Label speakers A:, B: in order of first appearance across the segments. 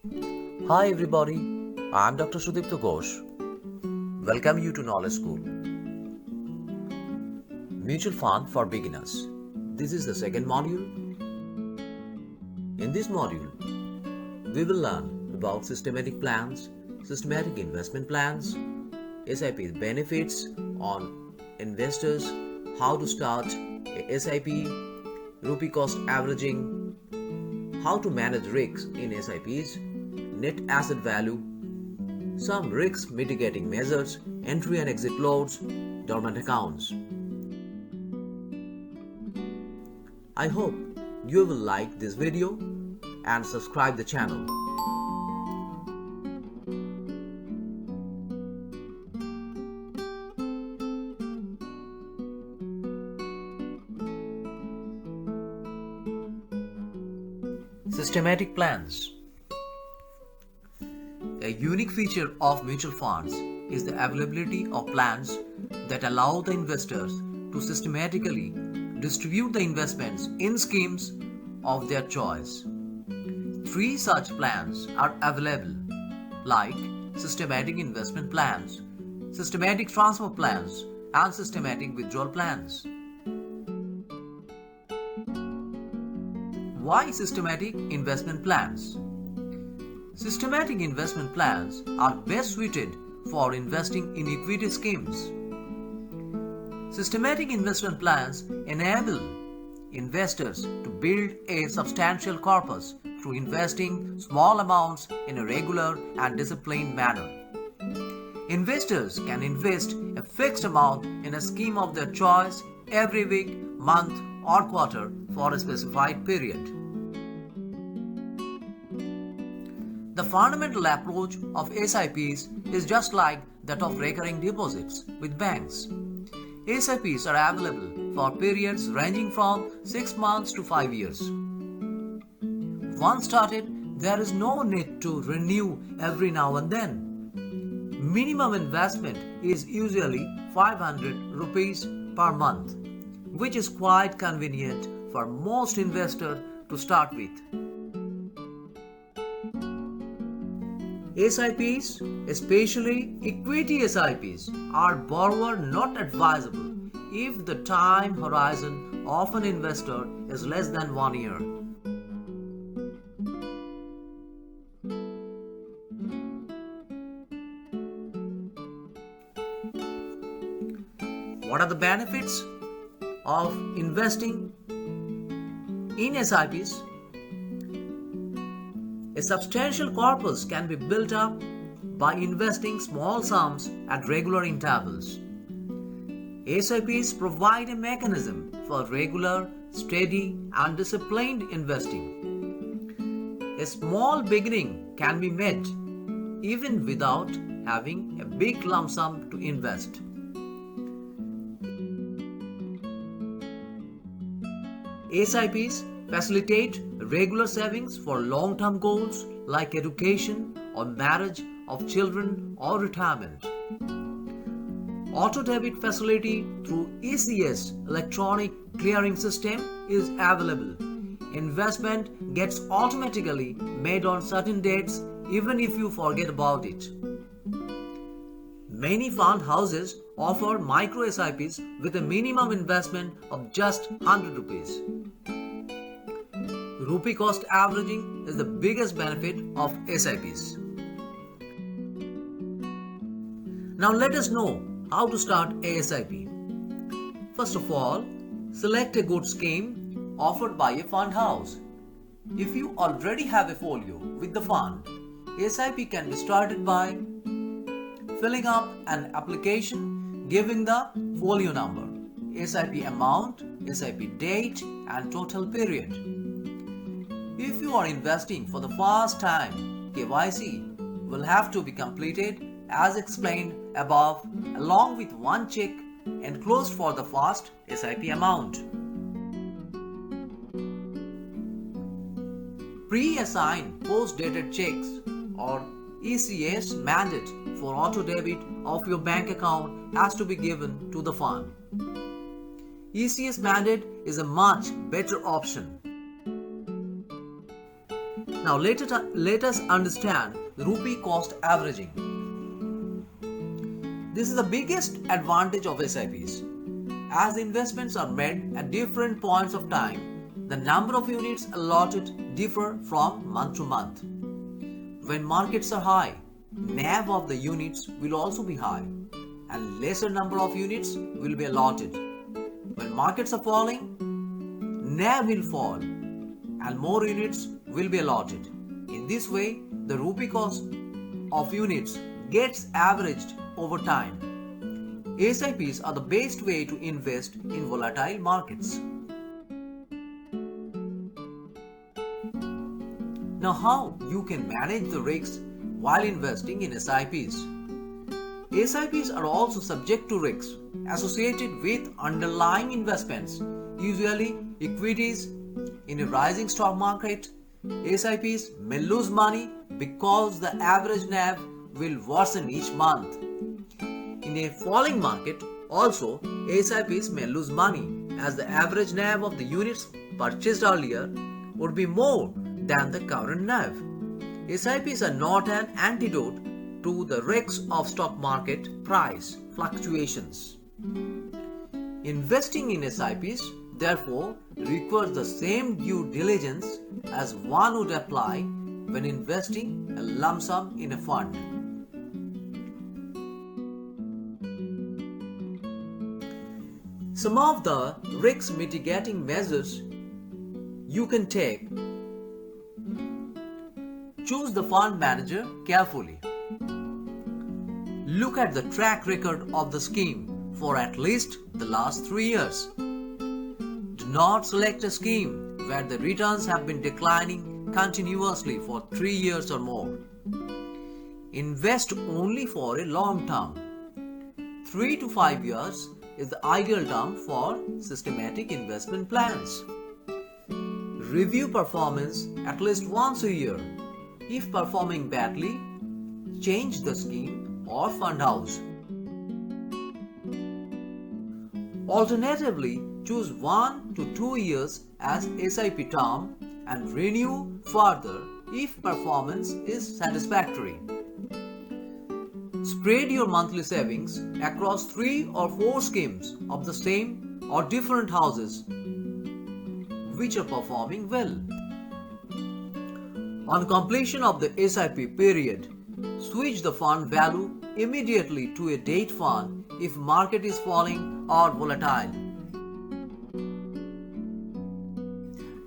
A: Hi everybody, I'm Dr. Sudipto Ghosh. Welcome you to Knowledge School. Mutual Fund for Beginners. This is the second module. In this module, we will learn about systematic plans, systematic investment plans, SIP benefits on investors, how to start a SIP, rupee cost averaging, how to manage risks in SIPs, net asset value, some risk mitigating measures, entry and exit loads, dormant accounts. I hope you will like this video and subscribe the channel. Systematic plans. A unique feature of mutual funds is the availability of plans that allow the investors to systematically distribute the investments in schemes of their choice. 3 such plans are available, like systematic investment plans, systematic transfer plans, and systematic withdrawal plans. Why systematic investment plans? Systematic investment plans are best suited for investing in equity schemes. Systematic investment plans enable investors to build a substantial corpus through investing small amounts in a regular and disciplined manner. Investors can invest a fixed amount in a scheme of their choice every week, month, or quarter for a specified period. The fundamental approach of SIPs is just like that of recurring deposits with banks. SIPs are available for periods ranging from 6 months to 5 years. Once started, there is no need to renew every now and then. Minimum investment is usually 500 rupees per month, which is quite convenient for most investors to start with. SIPs, especially equity SIPs, are borrower not advisable if the time horizon of an investor is less than 1 year. What are the benefits of investing in SIPs? A substantial corpus can be built up by investing small sums at regular intervals. SIPs provide a mechanism for regular, steady, and disciplined investing. A small beginning can be made even without having a big lump sum to invest. SIPs facilitate regular savings for long-term goals like education or marriage of children or retirement. Auto-debit facility through ECS electronic clearing system is available. Investment gets automatically made on certain dates even if you forget about it. Many fund houses offer micro SIPs with a minimum investment of just 100 rupees. Rupee cost averaging is the biggest benefit of SIPs. Now let us know how to start a SIP. First of all, select a good scheme offered by a fund house. If you already have a folio with the fund, SIP can be started by filling up an application, giving the folio number, SIP amount, SIP date, and total period. If you are investing for the first time, KYC will have to be completed as explained above, along with one check enclosed for the first SIP amount. Pre-assigned post-dated checks or ECS mandate for auto-debit of your bank account has to be given to the fund. ECS mandate is a much better option. Now let us understand the rupee cost averaging. This is the biggest advantage of SIPs. As investments are made at different points of time, the number of units allotted differ from month to month. When markets are high, NAV of the units will also be high and lesser number of units will be allotted. When markets are falling, NAV will fall and more units will be allotted. In this way, the rupee cost of units gets averaged over time. SIPs are the best way to invest in volatile markets. Now, how you can manage the risks while investing in SIPs? SIPs are also subject to risks associated with underlying investments, usually equities. In a rising stock market, SIPs may lose money because the average NAV will worsen each month. In a falling market, also SIPs may lose money as the average NAV of the units purchased earlier would be more than the current NAV. SIPs are not an antidote to the risks of stock market price fluctuations. Investing in SIPs, therefore, requires the same due diligence as one would apply when investing a lump sum in a fund. Some of the risk mitigating measures you can take. Choose the fund manager carefully. Look at the track record of the scheme for at least the last 3 years. Do not select a scheme where the returns have been declining continuously for 3 years or more. Invest only for a long term. 3 to 5 years is the ideal term for systematic investment plans. Review performance at least once a year. If performing badly, change the scheme or fund house. Alternatively, choose 1 to 2 years as SIP term and renew further if performance is satisfactory. Spread your monthly savings across 3 or 4 schemes of the same or different houses which are performing well. On completion of the SIP period, switch the fund value immediately to a date fund if market is falling or volatile.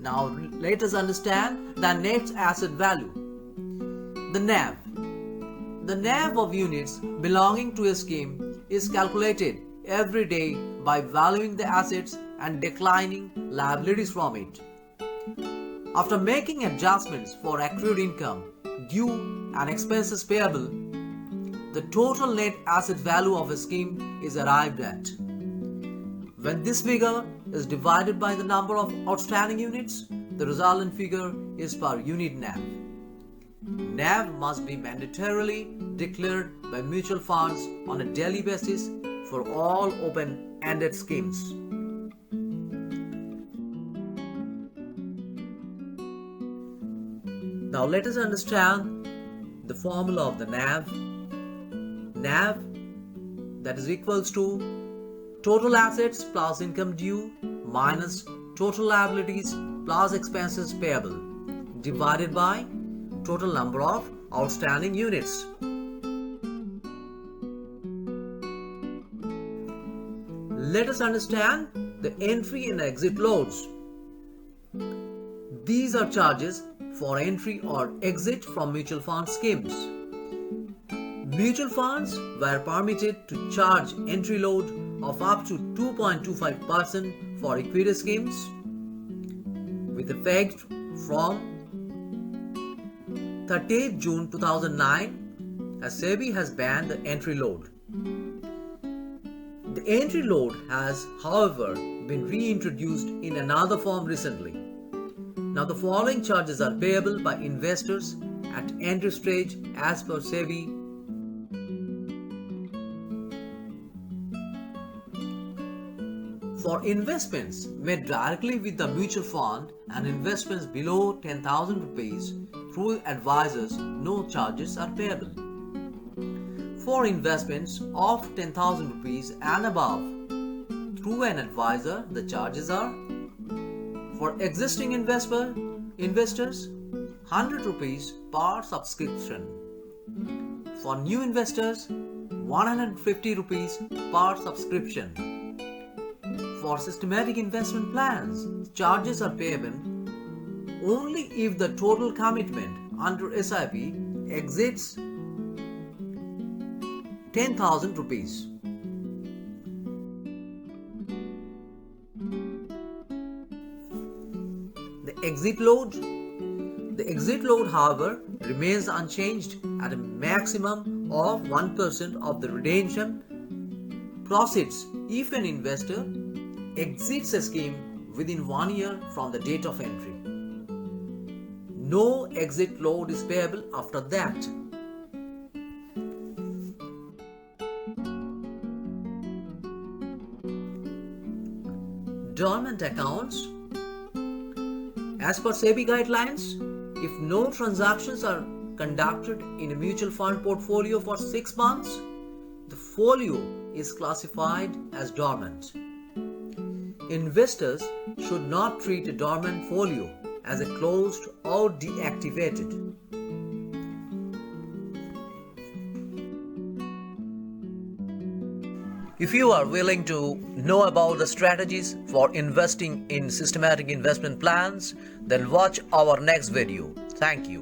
A: Now let us understand the net asset value. The NAV. The NAV of units belonging to a scheme is calculated every day by valuing the assets and declining liabilities from it. After making adjustments for accrued income, due and expenses payable, the total net asset value of a scheme is arrived at. When this figure is divided by the number of outstanding units, the resultant figure is per unit NAV. NAV must be mandatorily declared by mutual funds on a daily basis for all open-ended schemes. Now let us understand the formula of the NAV. NAV, that is equals to total assets plus income due minus total liabilities plus expenses payable divided by total number of outstanding units. Let us understand the entry and exit loads. These are charges for entry or exit from mutual fund schemes. Mutual funds were permitted to charge entry load of up to 2.25% for equity schemes with effect from 30th June 2009, as SEBI has banned the entry load. The entry load has, however, been reintroduced in another form recently. Now the following charges are payable by investors at entry stage as per SEBI. For investments made directly with the mutual fund and investments below 10,000 rupees, through advisors, no charges are payable. For investments of 10,000 rupees and above, through an advisor, the charges are: for existing investors, 100 rupees per subscription. For new investors, 150 rupees per subscription. For systematic investment plans, charges are payable only if the total commitment under SIP exceeds 10,000 rupees. The exit load, however, remains unchanged at a maximum of 1% of the redemption proceeds if an investor exits a scheme within 1 year from the date of entry. No exit load is payable after that. Dormant accounts. As per SEBI guidelines, if no transactions are conducted in a mutual fund portfolio for 6 months, the folio is classified as dormant. Investors should not treat a dormant folio as a closed or deactivated. If you are willing to know about the strategies for investing in systematic investment plans, then watch our next video. Thank you.